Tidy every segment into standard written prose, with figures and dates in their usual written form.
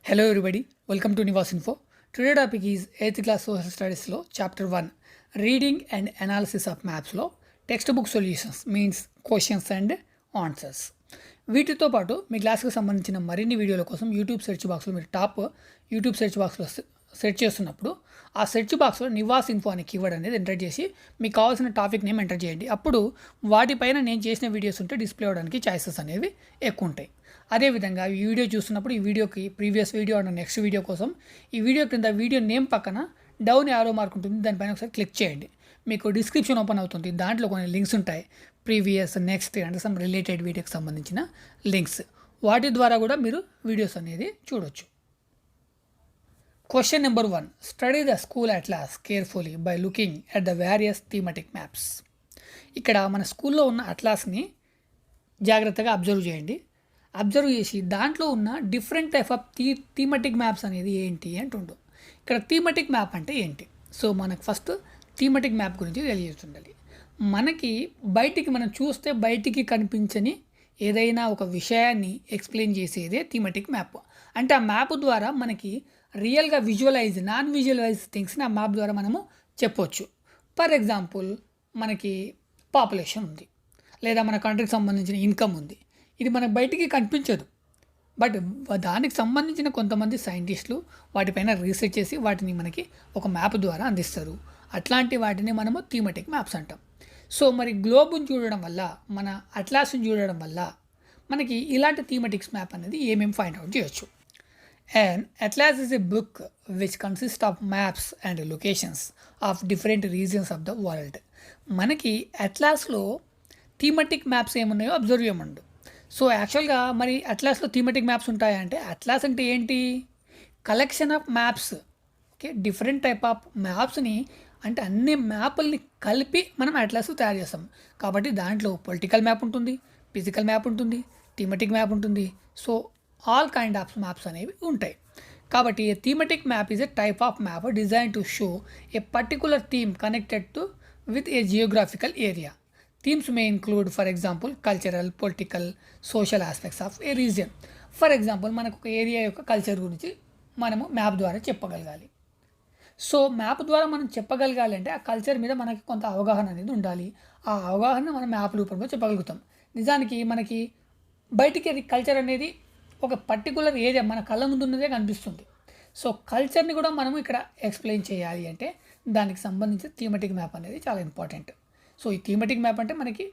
Hello everybody, welcome to Nivas Info. Today topic is 8th class social studies lo chapter 1 reading and analysis of maps లో textbook solutions means questions and answers. వీటితో పాటు మీ క్లాస్కి సంబంధించిన మరిన్ని వీడియోల కోసం YouTube search బాక్స్లో మీరు టాప్ యూట్యూబ్ సెర్చ్ బాక్స్లో సెర్చ్ చేస్తున్నప్పుడు ఆ సెర్చ్ బాక్స్లో నివాస్ ఇన్ఫో అనే కీవర్డ్ అనేది ఎంటర్ చేసి మీకు కావాల్సిన టాపిక్ నేమ్ ఎంటర్ చేయండి. అప్పుడు వాటిపైన నేను చేసిన వీడియోస్ ఉంటే డిస్ప్లే అవడానికి ఛాయిసెస్ అనేవి ఎక్కువ ఉంటాయి. అదేవిధంగా ఈ వీడియో చూస్తున్నప్పుడు ఈ వీడియోకి previous video and next video కోసం ఈ వీడియో కింద వీడియో నేమ్ పక్కన డౌన్ యారో మార్క్ ఉంటుంది, దానిపైన ఒకసారి క్లిక్ చేయండి. మీకు డిస్క్రిప్షన్ ఓపెన్ అవుతుంది, దాంట్లో కొన్ని లింక్స్ ఉంటాయి, ప్రీవియస్ నెక్స్ట్ అంటే సమ్ రిలేటెడ్ వీడియోకి సంబంధించిన లింక్స్. వాటి ద్వారా కూడా మీరు వీడియోస్ అనేది చూడొచ్చు. Question number 1, study the school atlas carefully by looking at the various thematic maps. ఇక్కడ మన స్కూల్లో ఉన్న అట్లాస్ని జాగ్రత్తగా అబ్జర్వ్ చేయండి. అబ్జర్వ్ చేసి దాంట్లో ఉన్న డిఫరెంట్ టైప్ ఆఫ్ థీమటిక్ మ్యాప్స్ అనేది ఏంటి అంటుండు. ఇక్కడ థీమటిక్ మ్యాప్ అంటే ఏంటి? సో మనకు ఫస్ట్ థీమటిక్ మ్యాప్ గురించి తెలియజేస్తుండాలి. మనకి బయటికి మనం చూస్తే బయటికి కనిపించని ఏదైనా ఒక విషయాన్ని ఎక్స్ప్లెయిన్ చేసేదే థీమటిక్ మ్యాప్. అంటే ఆ మ్యాప్ ద్వారా మనకి రియల్గా విజువలైజ్ నాన్ విజువలైజ్ థింగ్స్ని ఆ మ్యాప్ ద్వారా మనము చెప్పొచ్చు. ఫర్ ఎగ్జాంపుల్ మనకి పాపులేషన్ ఉంది, లేదా మన కంట్రీకి సంబంధించిన ఇన్కమ్ ఉంది. ఇది మనకు బయటికి కనిపించదు, బట్ దానికి సంబంధించిన కొంతమంది సైంటిస్టులు వాటిపైన రీసెర్చ్ చేసి వాటిని మనకి ఒక మ్యాప్ ద్వారా అందిస్తారు. అట్లాంటి వాటిని మనము థీమటిక్ మ్యాప్స్ అంటాం. సో మరి గ్లోబ్ని చూడడం వల్ల, మన అట్లాస్ని చూడడం వల్ల మనకి ఇలాంటి థీమటిక్స్ మ్యాప్ అనేది ఏమేమి ఫైండ్ అవుట్ చేయొచ్చు. And atlas is a book which consist of maps and locations of different regions of the world. మనకి అట్లాస్లో థీమటిక్ మ్యాప్స్ ఏమున్నాయో అబ్జర్వ్ చేయమండు. సో యాక్చువల్గా మరి అట్లాస్లో థీమటిక్ మ్యాప్స్ ఉంటాయా అంటే, అట్లాస్ అంటే ఏంటి? Collection of maps. Okay, different type of మ్యాప్స్ని అంటే అన్ని మ్యాపుల్ని కలిపి మనం అట్లాస్ తయారు చేస్తాం. కాబట్టి దాంట్లో పొలిటికల్ మ్యాప్ ఉంటుంది, ఫిజికల్ మ్యాప్ ఉంటుంది, థీమటిక్ మ్యాప్ ఉంటుంది. So all kind of maps అనేవి ఉంటాయి. కాబట్టి a thematic map is a type of map design to show a particular theme connected to with a geographical area. Themes may include for example cultural, political, social aspects of a region. For example మనకు ఒక area యొక్క culture గురించి మనము map ద్వారా చెప్పగలగాలి. So map ద్వారా మనం చెప్పగలగాలి అంటే ఆ కల్చర్ మీద మనకి కొంత అవగాహన అనేది ఉండాలి. ఆ అవగాహన మనం మ్యాప్ రూపంలో చెప్పగలుగుతాం. నిజానికి మనకి బయటికి అది కల్చర్ అనేది ఒక పర్టికులర్ ఏరియా మన కళ్ళ ముందు ఉన్నదే కనిపిస్తుంది. సో కల్చర్ని కూడా మనము ఇక్కడ ఎక్స్ప్లెయిన్ చేయాలి అంటే దానికి సంబంధించి థీమటిక్ మ్యాప్ అనేది చాలా ఇంపార్టెంట్. సో ఈ థీమటిక్ మ్యాప్ అంటే మనకి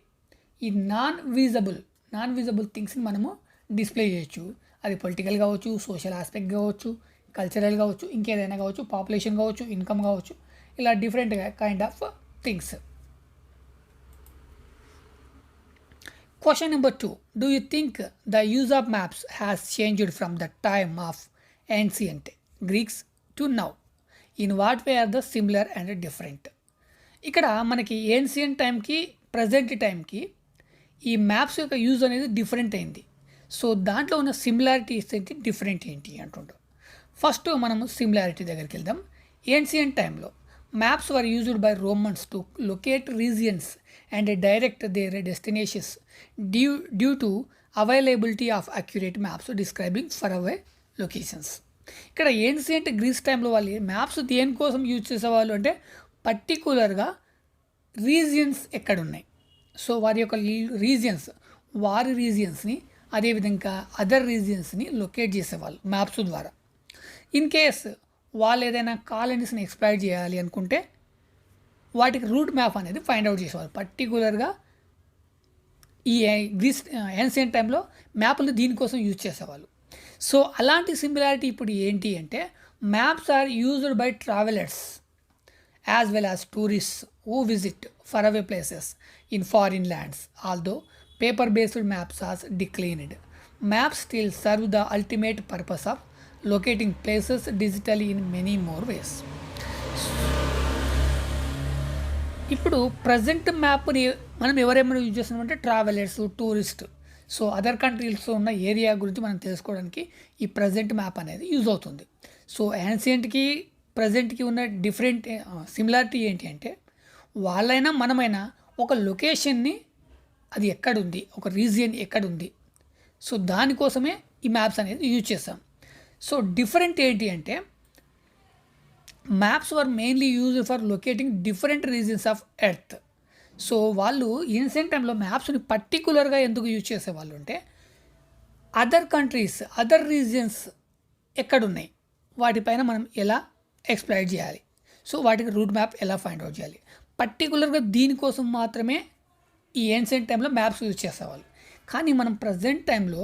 ఈ నాన్ విజిబుల్ థింగ్స్ని మనము డిస్ప్లే చేయొచ్చు. అది పొలిటికల్ కావచ్చు, సోషల్ ఆస్పెక్ట్ కావచ్చు, కల్చరల్ కావచ్చు, ఇంకేదైనా కావచ్చు, పాపులేషన్ కావచ్చు, ఇన్కమ్ కావచ్చు, ఇలా different kind of things. Question number 2. Do you think the use of maps has changed from the time of ancient Greeks to now? In what way are the similar and different? ఇక్కడ మనకి ancient టైంకి present టైంకి ఈ maps యొక్క use అనేది different అయింది. So దాంట్లో ఉన్న సిమిలారిటీస్ ఏంటి, డిఫరెంట్ ఏంటి అంటుంటాం. ఫస్ట్ మనము సిమిలారిటీ దగ్గరికి వెళ్దాం. ఏన్షియంట్ టైంలో maps were used by Romans to locate regions and direct their destinations due to availability of accurate maps describing far away locations. ఇక్కడ ఏన్షియంట్ గ్రీస్ టైంలో వాళ్ళు మ్యాప్స్ దేనికోసం యూజ్ చేసేవాళ్ళు అంటే పర్టికులర్గా రీజియన్స్ ఎక్కడున్నాయి, సో వారి యొక్క రీజియన్స్ని అదేవిధంగా అదర్ రీజియన్స్ని లొకేట్ చేసేవాళ్ళు మ్యాప్స్ ద్వారా. ఇన్ కేస్ వాళ్ళు ఏదైనా కాలనీస్ని ఎక్స్ప్లాయిట్ చేయాలి అనుకుంటే వాటికి రూట్ మ్యాప్ అనేది ఫైండ్ అవుట్ చేసేవాళ్ళు. పర్టికులర్గా ఈ గ్రీస్ ఏన్షియంట్ టైంలో మ్యాప్లు దీనికోసం యూజ్ చేసేవాళ్ళు. సో అలాంటి సిమిలారిటీ ఇప్పుడు ఏంటి అంటే, maps are used by travellers as well as tourists who visit faraway places in foreign lands. Although paper-based maps are declined, maps still serve the ultimate purpose of locating places digitally in many more ways. ఇప్పుడు present మ్యాప్ని మనం ఎవరేమైనా use చేస్తున్నామంటే travellers, tourist, so other కంట్రీస్లో ఉన్న area గురించి మనం తెలుసుకోవడానికి ఈ present map అనేది యూజ్ అవుతుంది. సో యాన్షియంట్కి ప్రజెంట్కి ఉన్న డిఫరెంట్ సిమిలారిటీ ఏంటి అంటే, వాళ్ళైనా మనమైనా ఒక లొకేషన్ని అది ఎక్కడుంది, ఒక రీజియన్ ఎక్కడుంది, సో దానికోసమే ఈ మ్యాప్స్ అనేది యూజ్ చేస్తాం. సో డిఫరెంట్ ఏంటి అంటే maps were mainly used for locating different reasons of earth. So వాళ్ళు ఏన్షియంట్ టైంలో మ్యాప్స్ని పర్టికులర్గా ఎందుకు యూజ్ చేసేవాళ్ళు అంటే అదర్ కంట్రీస్, అదర్ రీజియన్స్ ఎక్కడున్నాయి వాటిపైన మనం ఎలా ఎక్స్ప్లైట్ చేయాలి, సో వాటికి రూట్ మ్యాప్ ఎలా ఫైండ్ అవుట్ చేయాలి, పర్టికులర్గా దీనికోసం మాత్రమే ఈ ఏన్షియంట్ టైంలో మ్యాప్స్ యూజ్ చేసేవాళ్ళు. కానీ మనం ప్రజెంట్ టైంలో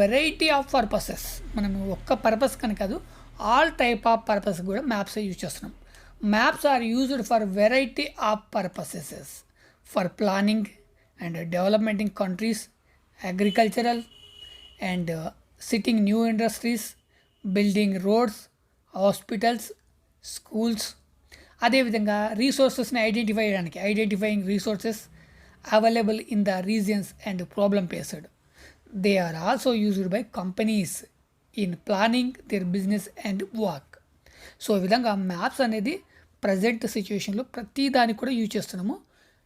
వెరైటీ ఆఫ్ పర్పసెస్, మనం ఒక్క పర్పస్ కని కాదు, ఆల్ టైప్ ఆఫ్ పర్పస్ కూడా మ్యాప్స్ యూజ్ చేస్తున్నాం. Maps are used for variety of purposes, for planning and development in countries, agricultural and sitting new industries, building roads, hospitals, schools. అదేవిధంగా రీసోర్సెస్ని identifying resources available in the regions and problem faced. They are also used by companies in planning their business and work. So ఈ విధంగా maps అనేది present సిచ్యువేషన్లో ప్రతి దానికి కూడా use చేస్తున్నాము.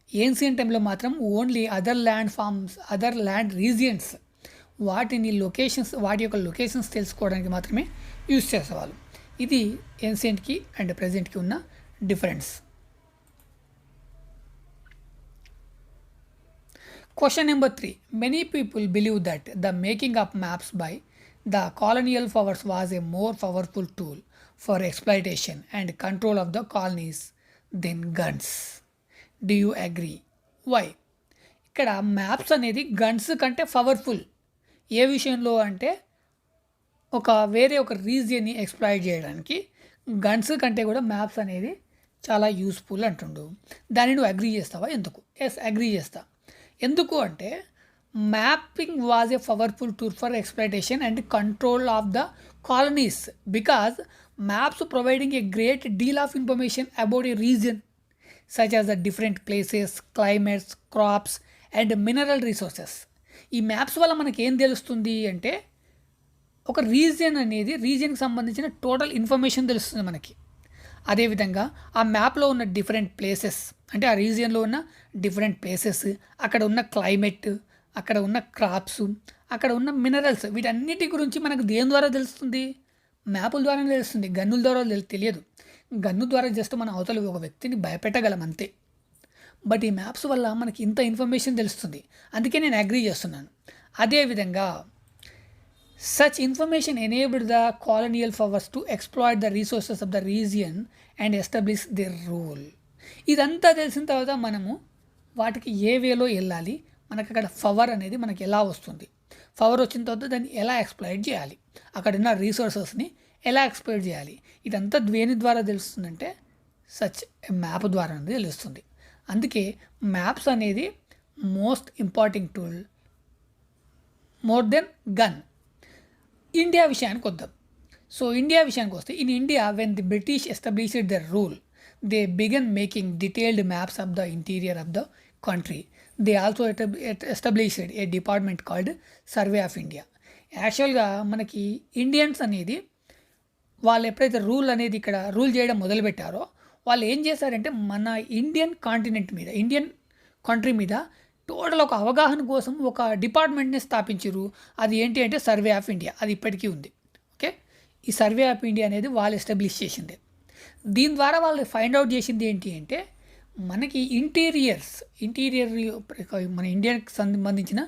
ఏన్షియంట్ టైంలో మాత్రం only other land forms, other land regions, వాటి యొక్క లొకేషన్స్ తెలుసుకోవడానికి మాత్రమే యూజ్ చేసేవాళ్ళు. ఇది ఏన్షియంట్కి అండ్ ప్రజెంట్కి ఉన్న difference. Question number 3. Many people believe that the making of maps by the colonial powers was a more powerful tool for exploitation and control of the colonies than guns. Do you agree? Why? ఇక్కడ maps అనేది guns కంటే powerful. ఏ విషయంలో అంటే వేరే ఒక రీజియన్ని exploit చేయడానికి guns కంటే కూడా మ్యాప్స్ అనేది చాలా యూస్ఫుల్ అంటుండు. దాన్ని నువ్వు అగ్రీ చేస్తావా? ఎందుకు? ఎస్, అగ్రీ చేస్తా. ఎందుకు అంటే mapping was a powerful tool for exploitation and control of the colonies because maps providing a great deal of information about a reason such as the different places, climates, crops and mineral resources. ఈ maps వల్ల మనకి ఏం తెలుస్తుంది అంటే ఒక రీజియన్కి సంబంధించిన total information తెలుస్తుంది మనకి. అదేవిధంగా ఆ మ్యాప్లో ఉన్న డిఫరెంట్ ప్లేసెస్, అంటే ఆ రీజియన్లో ఉన్న డిఫరెంట్ ప్లేసెస్, అక్కడ ఉన్న క్లైమేట్, అక్కడ ఉన్న క్రాప్స్, అక్కడ ఉన్న మినరల్స్, వీటన్నిటి గురించి మనకు దేని ద్వారా తెలుస్తుంది? మ్యాపుల ద్వారానే తెలుస్తుంది. గన్నుల ద్వారా తెలియదు. గన్ను ద్వారా జస్ట్ మన అవతల ఒక వ్యక్తిని భయపెట్టగలం అంతే. బట్ ఈ మ్యాప్స్ వల్ల మనకి ఇంత ఇన్ఫర్మేషన్ తెలుస్తుంది. అందుకే నేను అగ్రీ చేస్తున్నాను. అదేవిధంగా such information enabled the colonial powers to exploit the resources of the region and establish their rule. ఇదంతా తెలిసిన తర్వాత మనము వాటికి ఏ వేలో వెళ్ళాలి, మనకు అక్కడ పవర్ అనేది మనకి ఎలా వస్తుంది, పవర్ వచ్చిన తర్వాత దాన్ని ఎలా ఎక్స్ప్లాయిట్ చేయాలి, అక్కడ ఉన్న రీసోర్సెస్ని ఎలా ఎక్స్ప్లాయిట్ చేయాలి, ఇదంతా దేని ద్వారా తెలుస్తుందంటే సచ్ మ్యాప్ ద్వారా అనేది తెలుస్తుంది. అందుకే మ్యాప్స్ అనేది most important tool more than gun. India విషయానికి వద్దాం. సో ఇండియా విషయానికి వస్తే in India when the British established their rule they began making detailed maps of the interior of the country. They also established a department called survey of India. యాక్చువల్గా మనకి Indians అనేది వాళ్ళు ఎప్పుడైతే ఇక్కడ rule చేయడం మొదలుపెట్టారో వాళ్ళు ఏం చేశారంటే మన ఇండియన్ కంట్రీ మీద టోటల్ ఒక అవగాహన కోసం ఒక డిపార్ట్మెంట్ని స్థాపించారు. అది ఏంటి అంటే సర్వే ఆఫ్ ఇండియా. అది ఇప్పటికీ ఉంది. ఓకే, ఈ సర్వే ఆఫ్ ఇండియా అనేది వాళ్ళు ఎస్టాబ్లిష్ చేసింది. దీని ద్వారా వాళ్ళు ఫైండ్ అవుట్ చేసింది ఏంటి అంటే మనకి ఇంటీరియర్ మన ఇండియాకి సంబంధించిన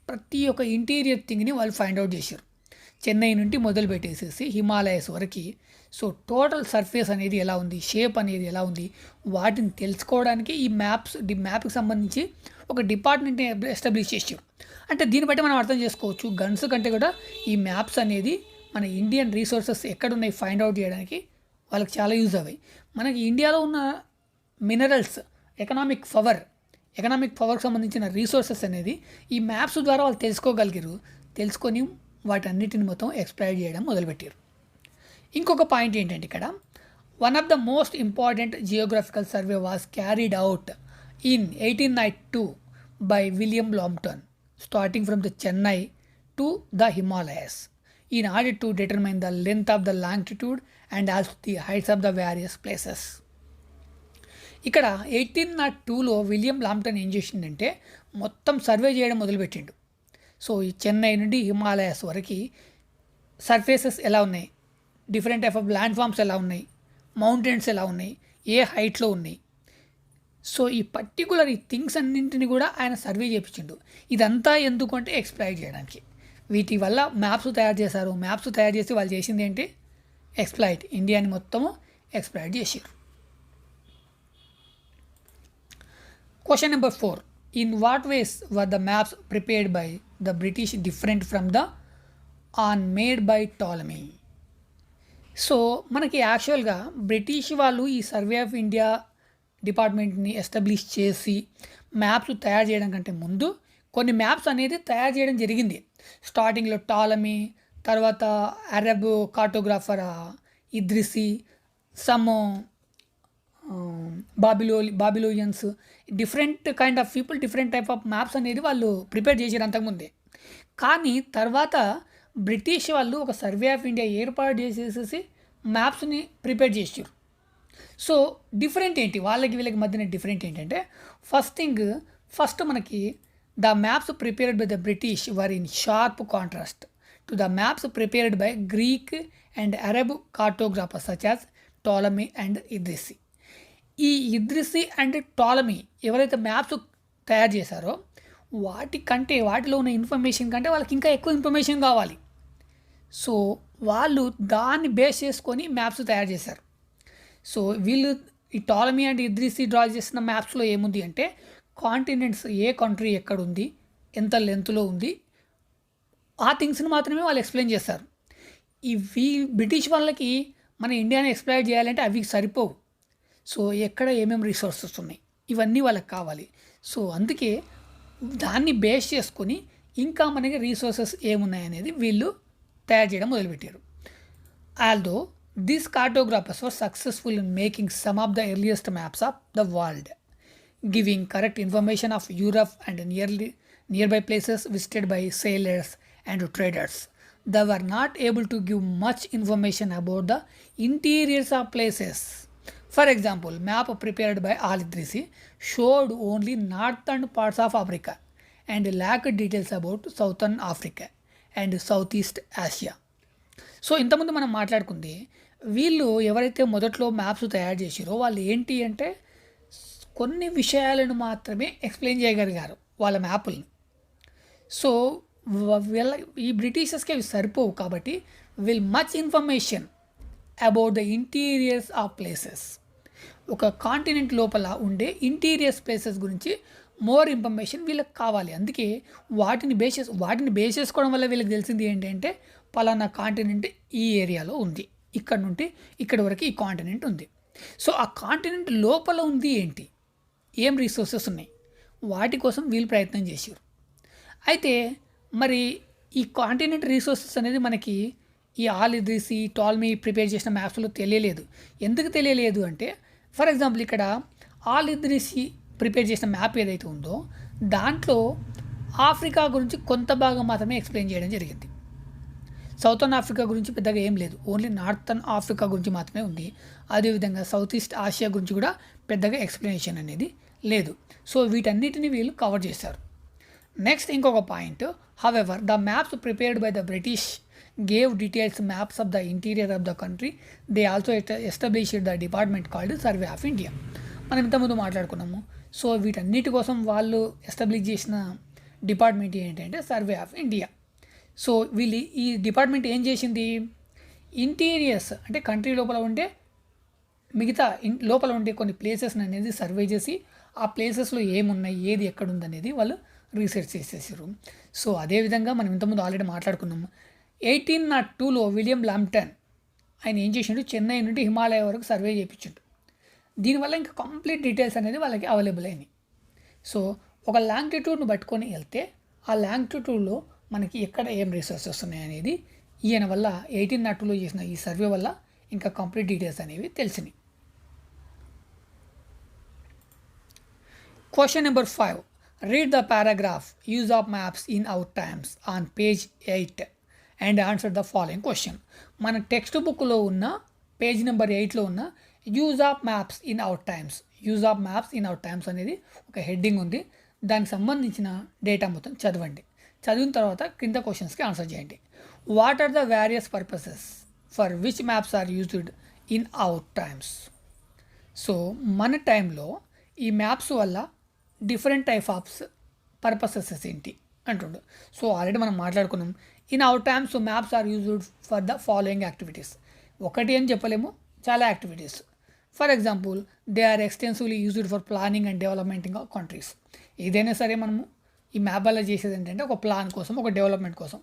ప్రతి ఒక్క ఇంటీరియర్ థింగ్ని వాళ్ళు ఫైండ్ అవుట్ చేశారు. చెన్నై నుండి మొదలు పెట్టేసేసి హిమాలయస్ వరకు. సో టోటల్ సర్ఫేస్ అనేది ఎలా ఉంది, షేప్ అనేది ఎలా ఉంది, వాటిని తెలుసుకోవడానికి ఈ మ్యాప్కి సంబంధించి ఒక డిపార్ట్మెంట్ని ఎస్టాబ్లిష్ చేసారు. అంటే దీన్ని బట్టి మనం అర్థం చేసుకోవచ్చు గన్స్ కంటే కూడా ఈ మ్యాప్స్ అనేది మన ఇండియన్ రీసోర్సెస్ ఎక్కడున్నాయి ఫైండ్ అవుట్ చేయడానికి వాళ్ళకి చాలా యూజ్ అయ్యాయి. మనకి ఇండియాలో ఉన్న మినరల్స్, ఎకనామిక్ పవర్కి సంబంధించిన రీసోర్సెస్ అనేది ఈ మ్యాప్స్ ద్వారా వాళ్ళు తెలుసుకొని వాటన్నిటిని మొత్తం ఎక్స్ప్లైర్ చేయడం మొదలుపెట్టారు. ఇంకొక పాయింట్ ఏంటంటే ఇక్కడ one of the most important geographical survey was carried out in 1892 by William Lambton, starting from the Chennai to the Himalayas, in order to determine the length of the longitude and also the heights of the various places. ఇక్కడ 1802లో William లాంప్టన్ ఏం చేసిందంటే మొత్తం survey చేయడం మొదలుపెట్టిండు. So ఈ చెన్నై నుండి హిమాలయాస్ వరకు surfaces ఎలా ఉన్నాయి, different type of land forms ఎలా ఉన్నాయి, మౌంటైన్స్ ఎలా ఉన్నాయి, ఏ హైట్లో ఉన్నాయి. సో ఈ పర్టికులర్ ఈ థింగ్స్ అన్నింటిని కూడా ఆయన సర్వే చేయించిండు. ఇదంతా ఎందుకంటే ఎక్స్ప్లైర్ చేయడానికి. వీటి వల్ల మ్యాప్స్ తయారు చేశారు. మ్యాప్స్ తయారు చేసి వాళ్ళు చేసింది ఏంటి, ఎక్స్ప్లాయిట్, ఇండియాని మొత్తము ఎక్స్ప్లాయిట్ చేశారు. Question number 4. In what ways were the maps prepared by the British different from the on made by Ptolemy? So మనకి యాక్చువల్గా బ్రిటిష్ వాళ్ళు ఈ సర్వే ఆఫ్ ఇండియా డిపార్ట్మెంట్ని ఎస్టాబ్లిష్ చేసి మ్యాప్స్ తయారు చేయడం కంటే ముందు కొన్ని మ్యాప్స్ అనేది తయారు చేయడం జరిగింది. స్టార్టింగ్లో టాలమీ, తర్వాత Arab cartographer Idrisi, some Babylonians, different kind of people, different type of maps అనేది వాళ్ళు ప్రిపేర్ చేసారు అంతకుముందే. కానీ తర్వాత బ్రిటిష్ వాళ్ళు ఒక సర్వే ఆఫ్ ఇండియా ఏర్పాటు చేసేసి మ్యాప్స్ని ప్రిపేర్ చేసారు. సో డిఫరెంట్ ఏంటి వాళ్ళకి వీళ్ళకి మధ్యన డిఫరెంట్ ఏంటంటే, ఫస్ట్ మనకి the maps prepared by the British were in sharp contrast to the maps prepared by Greek and Arab cartographers such as Ptolemy and Idrisi. ఈ ఇద్రిసి అండ్ టాలమీ ఎవరైతే maps తయారు చేశారో వాటిలో ఉన్న ఇన్ఫర్మేషన్ కంటే వాళ్ళకి ఇంకా ఎక్కువ ఇన్ఫర్మేషన్ కావాలి. సో వాళ్ళు దాన్ని బేస్ చేసుకొని మ్యాప్స్ తయారు చేశారు. సో వీళ్ళు ఈ టాలమీ అండ్ ఇద్రిసి డ్రా చేసిన మ్యాప్స్లో ఏముంది అంటే, కాంటినెంట్స్ ఏ కంట్రీ ఎక్కడుంది, ఎంత లెంత్లో ఉంది, ఆ థింగ్స్ని మాత్రమే వాళ్ళు ఎక్స్ప్లెయిన్ చేస్తారు. బ్రిటిష్ వాళ్ళకి మన ఇండియాని ఎక్స్ప్లెయిన్ చేయాలంటే అవి సరిపోవు. సో ఎక్కడ ఏమేమి రిసోర్సెస్ ఉన్నాయి ఇవన్నీ వాళ్ళకి కావాలి. సో అందుకే దాన్ని బేస్ చేసుకొని ఇంకా మనకి రీసోర్సెస్ ఏమున్నాయనేది వీళ్ళు తయారు చేయడం మొదలుపెట్టారు. Although these cartographers were successful in making some of the earliest maps of the world, giving correct information of Europe and nearby places visited by sailors and traders. They were not able to give much information about the interiors of places. For example, map prepared by Al-Idrisi showed only northern parts of Africa and lacked details about southern Africa and Southeast Asia. So ఇంతకుముందు మనం మాట్లాడుకుంది, వీళ్ళు ఎవరైతే మొదట్లో maps తయారు చేసారో వాళ్ళు ఏంటి అంటే కొన్ని విషయాలను మాత్రమే ఎక్స్ప్లెయిన్ చేయగలిగారు వాళ్ళ మ్యాపుల్ని. సో ఈ బ్రిటిషర్స్కి అవి సరిపోవు కాబట్టి much information about the interiors of places, ఒక కాంటినెంట్ లోపల ఉండే ఇంటీరియర్స్ ప్లేసెస్ గురించి మోర్ ఇన్ఫర్మేషన్ వీళ్ళకి కావాలి. అందుకే వాటిని బేస్ చేసుకోవడం వల్ల వీళ్ళకి తెలిసింది ఏంటంటే, పలానా కాంటినెంట్ ఈ ఏరియాలో ఉంది, ఇక్కడ నుండి ఇక్కడి వరకు ఈ కాంటినెంట్ ఉంది. సో ఆ కాంటినెంట్ లోపల ఉంది ఏంటి, ఏం రిసోర్సెస్ ఉన్నాయి, వాటి కోసం వీళ్ళు ప్రయత్నం చేశారు. అయితే మరి ఈ కాంటినెంట్ రిసోర్సెస్ అనేది మనకి ఈ ఆల్-ఇద్రిసి, టాలమీ ప్రిపేర్ చేసిన మ్యాప్స్లో తెలియలేదు. ఎందుకు తెలియలేదు అంటే, ఫర్ ఎగ్జాంపుల్ ఇక్కడ ఆల్-ఇద్రిసి ప్రిపేర్ చేసిన మ్యాప్ ఏదైతే ఉందో దాంట్లో ఆఫ్రికా గురించి కొంత భాగం మాత్రమే ఎక్స్ప్లెయిన్ చేయడం జరిగింది. సౌతర్న్ ఆఫ్రికా గురించి పెద్దగా ఏం లేదు, ఓన్లీ నార్థన్ ఆఫ్రికా గురించి మాత్రమే ఉంది. అదేవిధంగా సౌత్ ఈస్ట్ ఆసియా గురించి కూడా పెద్దగా ఎక్స్ప్లెనేషన్ అనేది లేదు. సో వీటన్నిటిని వీళ్ళు కవర్ చేశారు. నెక్స్ట్ ఇంకొక point, however the maps prepared by the British gave details maps of the interior of the country. They also established the department called survey of India. మనం ఇంతకుముందు మాట్లాడుకున్నాము. సో వీటన్నిటి కోసం వాళ్ళు ఎస్టాబ్లిష్ చేసిన డిపార్ట్మెంట్ ఏంటంటే సర్వే ఆఫ్ ఇండియా. సో వీళ్ళు ఈ డిపార్ట్మెంట్ ఏం చేసింది, ఇంటీరియర్స్ అంటే కంట్రీ లోపల ఉండే మిగతా లోపల ఉండే కొన్ని ప్లేసెస్ని అనేది సర్వే చేసి ఆ ప్లేసెస్లో ఏమున్నాయి, ఏది ఎక్కడుందనేది వాళ్ళు రీసెర్చ్ చేసేసారు. సో అదేవిధంగా మనం ఇంతకుముందు ఆల్రెడీ మాట్లాడుకున్నాము. 1802లో విలియం లాంప్టన్ ఆయన ఏం చేసిండు, చెన్నై నుండి హిమాలయ వరకు సర్వే చేయించిండు. దీనివల్ల ఇంకా కంప్లీట్ డీటెయిల్స్ అనేది వాళ్ళకి అవైలబుల్ అయినాయి. సో ఒక లాంగిట్యూడ్ను పట్టుకొని వెళ్తే ఆ లాంగిట్యూడ్లో మనకి ఎక్కడ ఏం రిసోర్సెస్ ఉన్నాయి అనేది ఈయన వల్ల 1802లో చేసిన ఈ సర్వే వల్ల ఇంకా కంప్లీట్ డీటెయిల్స్ అనేవి తెలిసినాయి. Question number 5. Read the paragraph use of maps in our times on page 8 and answer the following question. మన టెక్స్ట్ బుక్లో ఉన్న పేజ్ నెంబర్ 8లో ఉన్న use of maps in our times, use of maps in our times అనేది ఒక heading ఉంది. దానికి సంబంధించిన డేటా మొత్తం చదవండి. చదివిన తర్వాత కింద క్వశ్చన్స్కి ఆన్సర్ చేయండి. What are the various purposes for which maps are used in our times. So మన టైంలో ఈ మ్యాప్స్ వల్ల డిఫరెంట్ టైప్ ఆఫ్ పర్పసెస్ ఏంటి అంటుండు. సో ఆల్రెడీ మనం మాట్లాడుకున్నాం. In our times maps are used for the following activities. ఒకటి అని చెప్పలేము, చాలా activities. For example, they are extensively used for planning and development in countries. ఏదైనా సరే మనము ఈ మ్యాప్ వల్ల చేసేది ఏంటంటే ఒక ప్లాన్ కోసం, ఒక డెవలప్మెంట్ కోసం,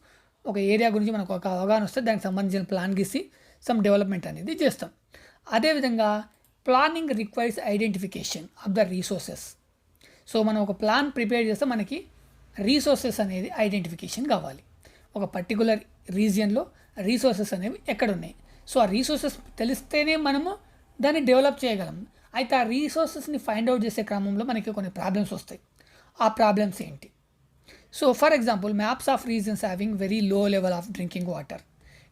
ఒక ఏరియా గురించి మనకు ఒక అవగాహన వస్తే దానికి సంబంధించిన ప్లాన్ గీసి సమ్ డెవలప్మెంట్ అనేది చేస్తాం. అదేవిధంగా planning requires identification of the resources. So మనం ఒక ప్లాన్ ప్రిపేర్ చేస్తే మనకి రీసోర్సెస్ అనేది ఐడెంటిఫికేషన్ కావాలి. ఒక పర్టికులర్ రీజియన్లో రీసోర్సెస్ అనేవి ఎక్కడున్నాయి. సో ఆ రీసోర్సెస్ తెలిస్తేనే మనము దాన్ని డెవలప్ చేయగలం. అయితే ఆ రీసోర్సెస్ని ఫైండ్ అవుట్ చేసే క్రమంలో మనకి కొన్ని ప్రాబ్లమ్స్ వస్తాయి. ఆ ప్రాబ్లమ్స్ ఏంటి? So for example, maps of reasons having very low level of drinking water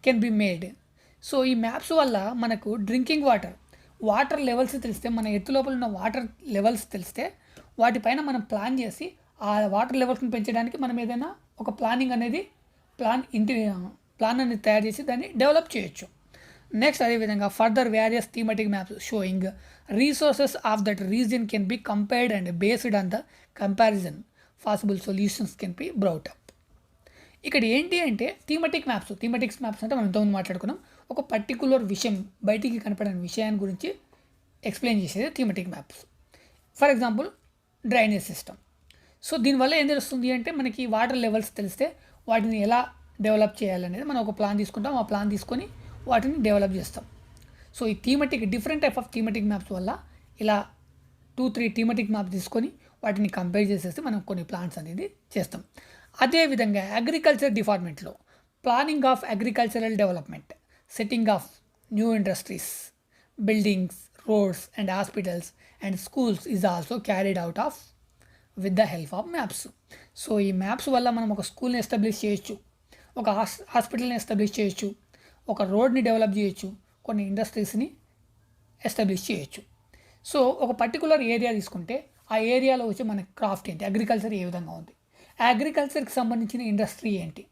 can be made. So ఈ మ్యాప్స్ వల్ల మనకు డ్రింకింగ్ వాటర్ లెవెల్స్ తెలిస్తే, మన ఎత్తు లోపల ఉన్న వాటర్ లెవెల్స్ తెలిస్తే వాటిపైన మనం ప్లాన్ చేసి ఆ వాటర్ లెవెల్స్ని పెంచడానికి మనం ఏదైనా ఒక ప్లానింగ్ అనేది ప్లాన్ అనేది తయారు చేసి దాన్ని డెవలప్ చేయొచ్చు. నెక్స్ట్ అదేవిధంగా further various thematic maps showing resources of that region can be compared and based on the comparison possible solutions can be brought up. ఇక్కడ ఏంటి అంటే థీమటిక్స్ మ్యాప్స్ అంటే మనం ఇంతకుముందు మాట్లాడుకున్నాం. ఒక పర్టికులర్ విషయం, బయటికి కనపడని విషయాన్ని గురించి ఎక్స్ప్లెయిన్ చేసేది thematic maps. For example, drainage system. So దీనివల్ల ఏం తెలుస్తుంది అంటే మనకి వాటర్ లెవెల్స్ తెలిస్తే వాటిని ఎలా డెవలప్ చేయాలనేది మనం ఒక ప్లాన్ తీసుకుంటాం. ఆ ప్లాన్ తీసుకొని వాటిని డెవలప్ చేస్తాం. సో ఈ డిఫరెంట్ టైప్ ఆఫ్ థీమటిక్ మ్యాప్స్ వల్ల ఇలా 2-3 థీమటిక్ మ్యాప్స్ తీసుకొని వాటిని కంపేర్ చేసేసి మనం కొన్ని ప్లాన్స్ అనేది చేస్తాం. అదేవిధంగా అగ్రికల్చర్ డిపార్ట్మెంట్లో planning of agricultural development, setting off new industries, buildings, roads and hospitals and schools is also carried out of with the help of maps. So ఈ మ్యాప్స్ వల్ల మనం ఒక స్కూల్ని ఎస్టాబ్లిష్ చేయొచ్చు, ఒక హాస్పిటల్ని ఎస్టాబ్లిష్ చేయొచ్చు, ఒక రోడ్ని డెవలప్ చేయొచ్చు, కొన్ని ఇండస్ట్రీస్ని ఎస్టాబ్లిష్ చేయొచ్చు. సో ఒక పర్టికులర్ ఏరియా తీసుకుంటే ఆ ఏరియాలో వచ్చి మన క్రాఫ్ట్ ఏంటి, అగ్రికల్చర్ ఏ విధంగా ఉంది, అగ్రికల్చర్కి సంబంధించిన ఇండస్ట్రీ ఏంటి,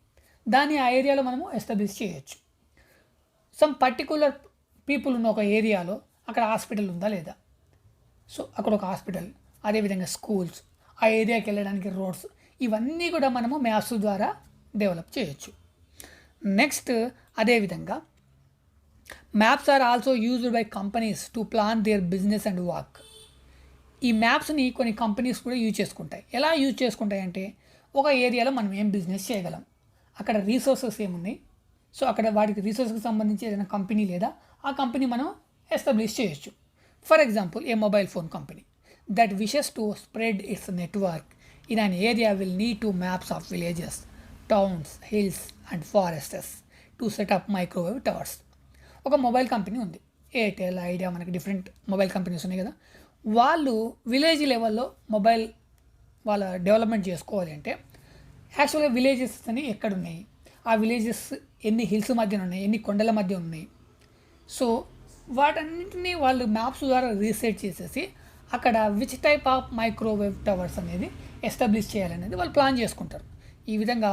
దాన్ని ఆ ఏరియాలో మనము ఎస్టాబ్లిష్ చేయొచ్చు. సమ్ పర్టికులర్ పీపుల్ ఉన్న ఒక ఏరియాలో అక్కడ హాస్పిటల్ ఉందా లేదా, సో అక్కడ ఒక హాస్పిటల్, అదేవిధంగా స్కూల్స్, ఆ ఏరియాకి వెళ్ళడానికి రోడ్స్, ఇవన్నీ కూడా మనము మ్యాప్స్ ద్వారా డెవలప్ చేయొచ్చు. నెక్స్ట్ అదేవిధంగా maps are also used by companies to plan their business and work. ఈ మ్యాప్స్ని కొన్ని కంపెనీస్ కూడా యూజ్ చేసుకుంటాయి. ఎలా యూజ్ చేసుకుంటాయి అంటే, ఒక ఏరియాలో మనం ఏం బిజినెస్ చేయగలం, అక్కడ రీసోర్సెస్ ఏమున్నాయి, సో అక్కడ వాటికి రీసోర్స్కి సంబంధించి ఏదైనా కంపెనీ లేదా ఆ కంపెనీ మనం ఎస్టాబ్లిష్ చేయొచ్చు. For example, A mobile phone company that wishes to spread its network in an area will need to maps of villages, towns, hills and forests to set up microwave towers. ఒక mobile company ఉంది, Airtel, idea, మనకి different mobile companies ఉన్నాయి కదా. వాళ్ళు village లెవెల్లో mobile వాళ్ళ development చేసుకోవాలి అంటే యాక్చువల్గా విలేజెస్ అని ఎక్కడున్నాయి, ఆ విలేజెస్ ఎన్ని హిల్స్ మధ్యన ఉన్నాయి, ఎన్ని కొండల మధ్య ఉన్నాయి, సో వాటన్నింటినీ వాళ్ళు మ్యాప్స్ ద్వారా రీసెర్చ్ చేసేసి అక్కడ which type of microwave towers అనేది ఎస్టాబ్లిష్ చేయాలనేది వాళ్ళు ప్లాన్ చేసుకుంటారు. ఈ విధంగా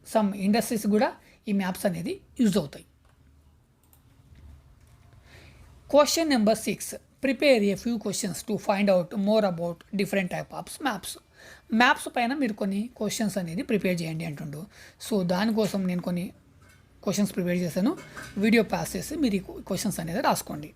సమ్ ఇండస్ట్రీస్ కూడా ఈ మ్యాప్స్ అనేది యూజ్ అవుతాయి. Question number 6, prepare a few questions to find out more about different type of maps పైన మీరు కొన్ని క్వశ్చన్స్ అనేది ప్రిపేర్ చేయండి అంటుండు. సో దానికోసం నేను కొన్ని క్వశ్చన్స్ ప్రిపేర్ చేశాను, వీడియో పాస్ చేసి మీరు ఈ క్వశ్చన్స్ అనేది రాసుకోండి.